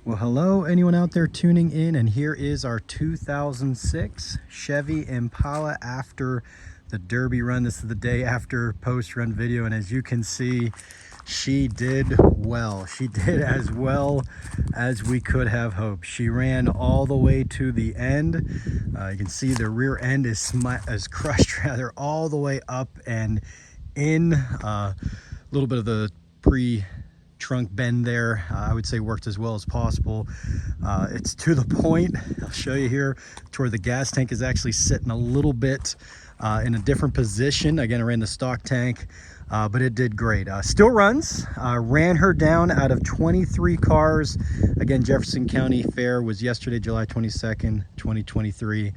Well, hello anyone out there tuning in, and here is our 2006 Chevy Impala after the Derby run. This is the day after post-run video, and as you can see, she did well. She did as well as we could have hoped. She ran all the way to the end. You can see the rear end is crushed rather all the way up and in. A little bit of the trunk bend there, I would say worked as well as possible. It's to the point, I'll show you here, to where the gas tank is actually sitting a little bit in a different position. Again, I ran the stock tank, but it did great. Still runs. Ran her down out of 23 cars. Again, Jefferson County Fair was yesterday, July 22nd, 2023.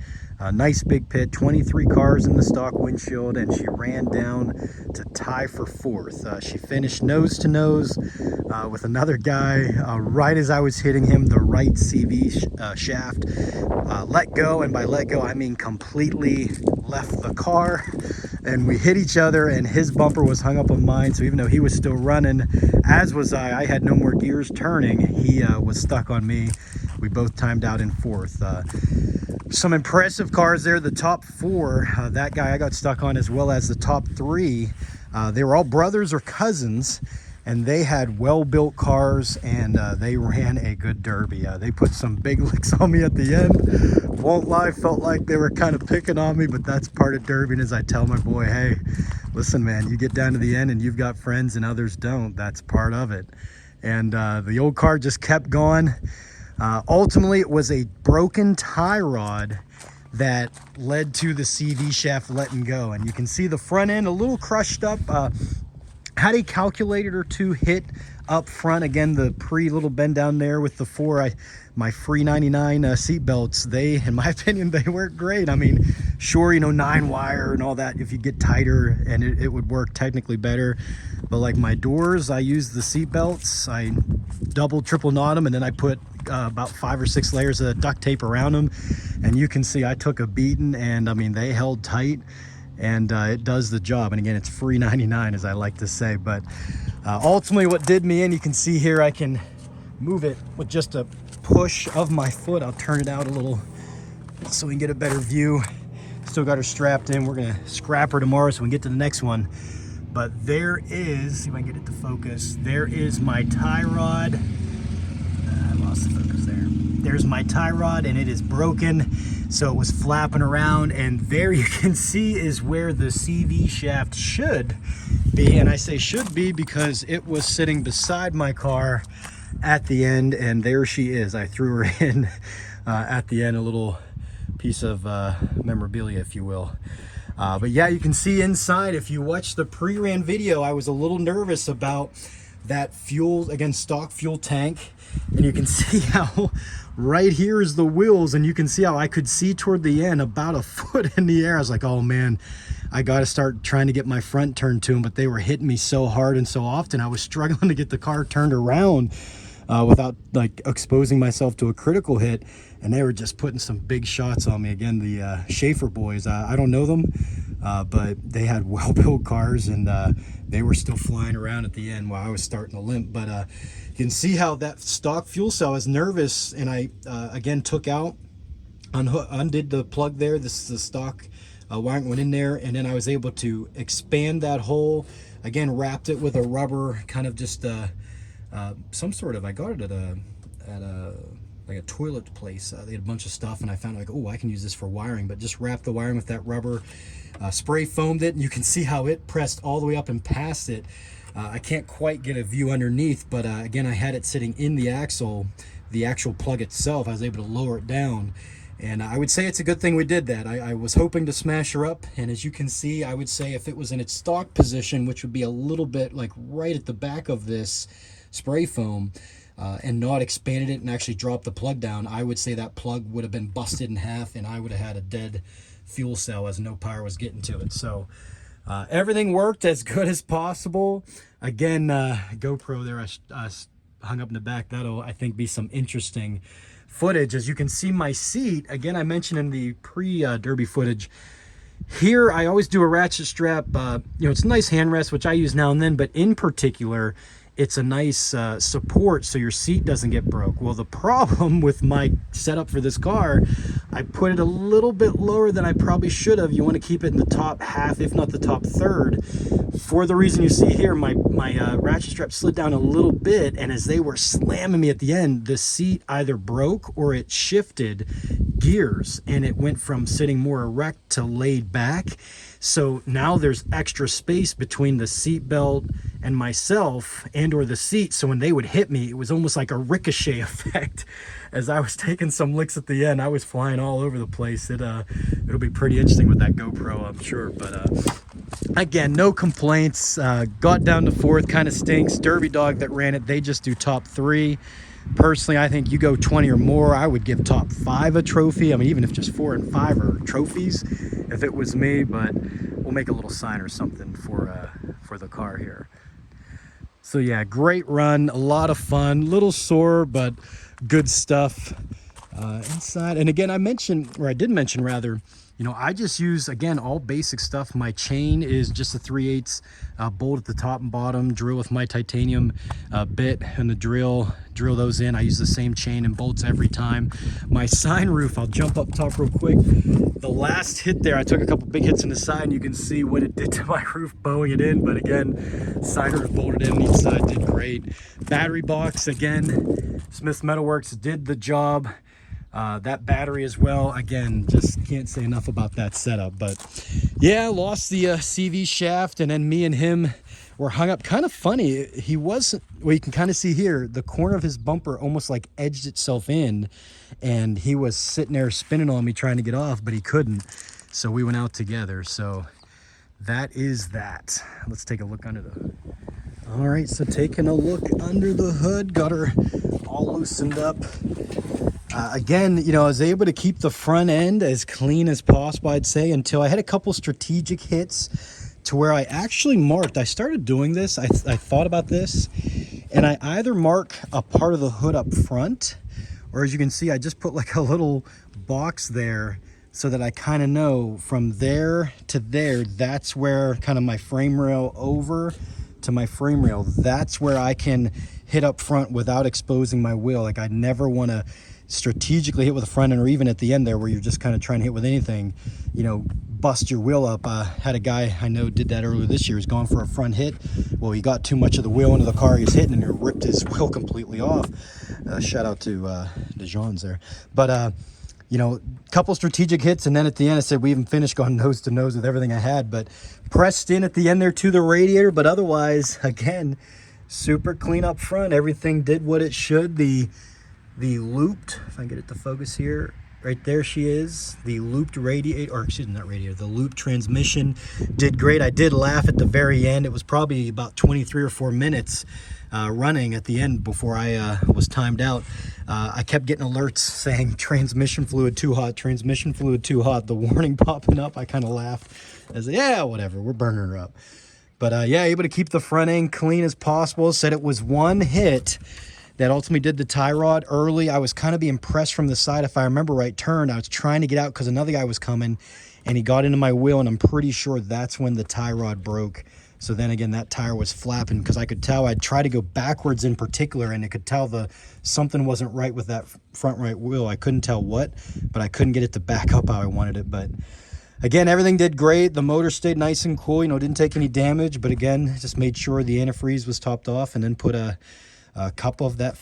Nice big pit, 23 cars in the stock windshield, and she ran down to tie for fourth. She finished nose to nose with another guy right as I was hitting him. The right CV shaft let go, and by let go I mean completely left the car, and we hit each other, and his bumper was hung up on mine. So even though he was still running, as was I had no more gears turning. He was stuck on me. We both timed out in fourth. Some impressive cars there. The top four, that guy I got stuck on, as well as the top three, they were all brothers or cousins, and they had well-built cars, and they ran a good derby. They put some big licks on me at the end. Won't lie, felt like they were kind of picking on me, but that's part of derby. And as I tell my boy, hey, listen, man, you get down to the end and you've got friends and others don't. That's part of it. And the old car just kept going. Ultimately, it was a broken tie rod that led to the CV shaft letting go. And you can see the front end a little crushed up. Had a calculator or two hit up front. Again, the little bend down there with the my free 99 seat belts, they, in my opinion, they weren't great. I mean, sure, you know, 9-wire and all that, if you get tighter, and it would work technically better. But like my doors, I used the seat belts. I double, triple knot them, and then I put about 5 or 6 layers of duct tape around them. And you can see I took a beating, and I mean, they held tight. And it does the job. And again, it's free 99, as I like to say. But ultimately what did me in, you can see here, I can move it with just a push of my foot. I'll turn it out a little so we can get a better view. Still got her strapped in. We're gonna scrap her tomorrow so we can get to the next one. But there is, see if I can get it to focus, there is my tie rod. I lost the focus there. There's my tie rod, and it is broken. So it was flapping around, and there you can see is where the CV shaft should be. And I say should be because it was sitting beside my car at the end, and there she is. I threw her in at the end, a little piece of memorabilia, if you will. But yeah, you can see inside, if you watch the pre-ran video, I was a little nervous about that fuel, again, stock fuel tank. And you can see how right here is the wheels, and you can see how I could see toward the end about a foot in the air. I was like, oh man, I got to start trying to get my front turned to them, but they were hitting me so hard and so often. I was struggling to get the car turned around without like exposing myself to a critical hit, and they were just putting some big shots on me. Again, the Schaefer boys, I don't know them, but they had well-built cars, and they were still flying around at the end while I was starting to limp. But you can see how that stock fuel cell, I was nervous, and I again took out, undid the plug there. This is the stock wiring, went in there, and then I was able to expand that hole. Again, wrapped it with a rubber, kind of just some sort of, I got it at a like a toilet place. They had a bunch of stuff, and I found like, oh, I can use this for wiring. But just wrapped the wiring with that rubber, spray foamed it, and you can see how it pressed all the way up and past it. I can't quite get a view underneath, but again, I had it sitting in the axle, the actual plug itself. I was able to lower it down, and I would say it's a good thing we did that. I was hoping to smash her up, and as you can see, I would say if it was in its stock position, which would be a little bit like right at the back of this spray foam, and not expanded it and actually dropped the plug down, I would say that plug would have been busted in half, and I would have had a dead fuel cell as no power was getting to it. So everything worked as good as possible. Again, GoPro there, I hung up in the back. That'll, I think, be some interesting footage. As you can see, my seat, again, I mentioned in the pre-derby footage, here I always do a ratchet strap. You know, it's a nice hand rest, which I use now and then, but in particular, it's a nice support so your seat doesn't get broke. Well, the problem with my setup for this car, I put it a little bit lower than I probably should have. You want to keep it in the top half, if not the top third, for the reason you see here. My ratchet strap slid down a little bit, and as they were slamming me at the end, the seat either broke or it shifted gears, and it went from sitting more erect to laid back. So now there's extra space between the seat belt and myself and or the seat. So when they would hit me, it was almost like a ricochet effect. As I was taking some licks at the end, I was flying all over the place. It'll be pretty interesting with that GoPro, I'm sure. But again, no complaints. Got down to fourth, kind of stinks. Derby Dog that ran it, they just do top 3. Personally, I think you go 20 or more, I would give top 5 a trophy. I mean, even if just 4 and 5 are trophies, if it was me. But we'll make a little sign or something for the car here. So yeah, great run, a lot of fun, little sore, but good stuff inside. And again, I did mention rather, you know, I just use, again, all basic stuff. My chain is just a 3/8 bolt at the top and bottom, drill with my titanium bit and the drill those in. I use the same chain and bolts every time. My sign roof, I'll jump up top real quick. The last hit there, I took a couple big hits in the side, and you can see what it did to my roof, bowing it in. But again, sign roof bolted in, each side did great. Battery box, again, Smith's Metalworks did the job. That battery as well, again, just can't say enough about that setup. But yeah, lost the CV shaft, and then me and him were hung up. Kind of funny, he wasn't, well, you can kind of see here, the corner of his bumper almost like edged itself in, and he was sitting there spinning on me trying to get off, but he couldn't. So we went out together. So that is that. Let's take a look under the hood. All right, so taking a look under the hood, got her all loosened up. Again, you know, I was able to keep the front end as clean as possible, I'd say, until I had a couple strategic hits to where I actually marked. I started doing this, I thought about this, and I either mark a part of the hood up front, or as you can see, I just put like a little box there so that I kind of know from there to there, that's where kind of my frame rail over to my frame rail, that's where I can hit up front without exposing my wheel. Like, I never want to strategically hit with the front end, or even at the end there where you're just kind of trying to hit with anything, you know, bust your wheel up. Had a guy I know did that earlier this year. He's gone for a front hit. Well, he got too much of the wheel into the car he's hitting, and it ripped his wheel completely off. Shout out to DeJean's there. But you know, a couple strategic hits, and then at the end I said we even finished going nose to nose with everything I had, but pressed in at the end there to the radiator. But otherwise, again, super clean up front. Everything did what it should. The looped, if I can get it to focus here, right there she is, the looped radiator, or excuse me, not radiator, the looped transmission did great. I did laugh at the very end. It was probably about 23 or 4 minutes running at the end before I was timed out. I kept getting alerts saying transmission fluid too hot, transmission fluid too hot, the warning popping up. I kind of laughed as, yeah, whatever, we're burning her up. But yeah, able to keep the front end clean as possible. Said it was one hit that ultimately did the tie rod early. I was kind of being pressed from the side, if I remember right, turned. I was trying to get out because another guy was coming, and he got into my wheel, and I'm pretty sure that's when the tie rod broke. So then again, that tire was flapping because I could tell. I'd try to go backwards in particular, and I could tell something wasn't right with that front right wheel. I couldn't tell what, but I couldn't get it to back up how I wanted it. But again, everything did great. The motor stayed nice and cool, you know, didn't take any damage. But again, just made sure the antifreeze was topped off, and then put a cup of that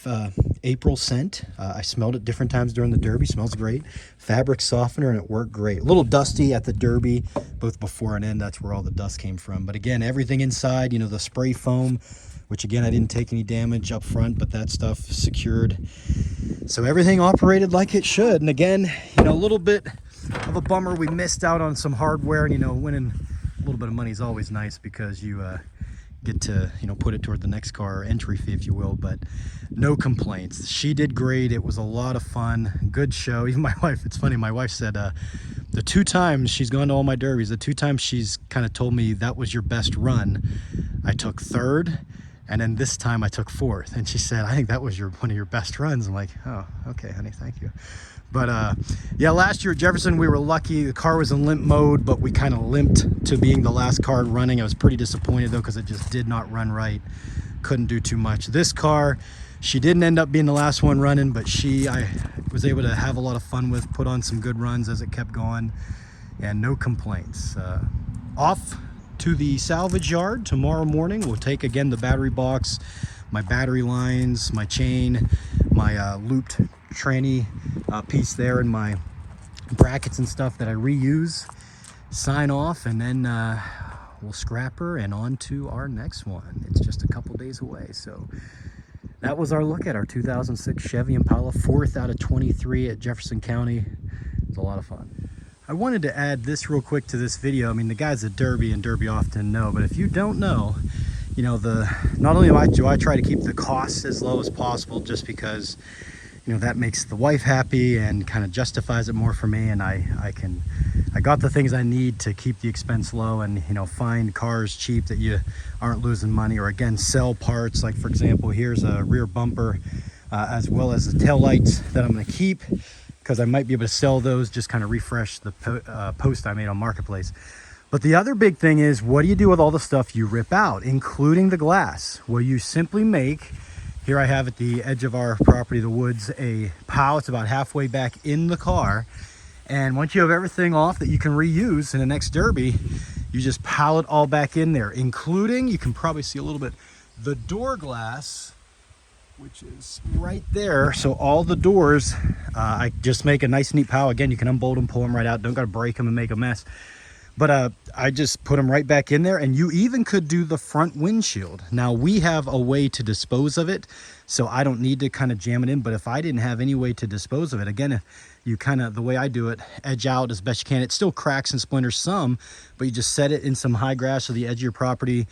April scent. I smelled it different times during the Derby. Smells great. Fabric softener, and it worked great. A little dusty at the Derby, both before and end. That's where all the dust came from. But again, everything inside, you know, the spray foam, which again, I didn't take any damage up front, but that stuff secured. So everything operated like it should. And again, you know, a little bit of a bummer. We missed out on some hardware, and, you know, winning a little bit of money is always nice because you get to, you know, put it toward the next car, entry fee, if you will. But no complaints. She did great. It was a lot of fun. Good show. Even my wife, it's funny, my wife said the 2 times she's gone to all my derbies, the 2 times she's kind of told me that was your best run, I took 3rd, and then this time I took 4th, and she said, I think that was one of your best runs. I'm like, oh, okay, honey, thank you. But yeah, last year at Jefferson, we were lucky. The car was in limp mode, but we kind of limped to being the last car running. I was pretty disappointed though, because it just did not run right couldn't do too much. This car, she didn't end up being the last one running, but I was able to have a lot of fun with, put on some good runs as it kept going, and no complaints. Off to the salvage yard tomorrow morning. We'll take again the battery box, my battery lines, my chain, my looped tranny piece there, and my brackets and stuff that I reuse, sign off, and then we'll scrap her and on to our next one. It's just a couple days away. So that was our look at our 2006 Chevy Impala, 4th out of 23 at Jefferson County. It was a lot of fun. I wanted to add this real quick to this video. I mean, the guys at Derby and Derby often know, but if you don't know, you know, not only do I try to keep the costs as low as possible, just because, you know, that makes the wife happy and kind of justifies it more for me, and I got the things I need to keep the expense low, and, you know, find cars cheap that you aren't losing money, or again, sell parts. Like, for example, here's a rear bumper as well as the tail lights that I'm going to keep, because I might be able to sell those, just kind of refresh the post I made on Marketplace. But the other big thing is, what do you do with all the stuff you rip out, including the glass? Well, you simply make, here I have at the edge of our property, the woods, a pile. It's about halfway back in the car. And once you have everything off that you can reuse in the next Derby, you just pile it all back in there, including, you can probably see a little bit, the door glass, which is right there. So all the doors, I just make a nice neat pile. Again, you can unbolt them, pull them right out. Don't got to break them and make a mess. But I just put them right back in there. And you even could do the front windshield. Now, we have a way to dispose of it, so I don't need to kind of jam it in. But if I didn't have any way to dispose of it, again, you kind of, the way I do it, edge out as best you can. It still cracks and splinters some, but you just set it in some high grass or the edge of your property,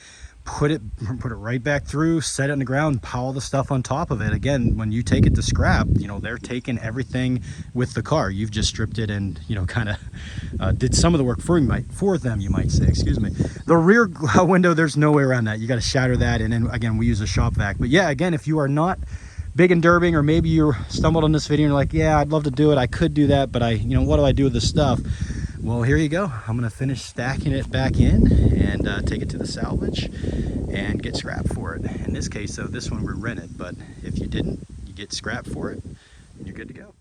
put it right back through, set it on the ground, pile the stuff on top of it. Again, when you take it to scrap, you know, they're taking everything with the car. You've just stripped it and, you know, kind of did some of the work for them, you might say, excuse me. The rear window, there's no way around that. You got to shatter that, and then again, we use a shop vac. But yeah, again, if you are not big in derbying, or maybe you stumbled on this video and you're like, yeah, I'd love to do it, I could do that, but you know, what do I do with this stuff? Well, here you go. I'm gonna finish stacking it back in and take it to the salvage and get scrap for it. In this case, though, this one we rented, but if you didn't, you get scrap for it and you're good to go.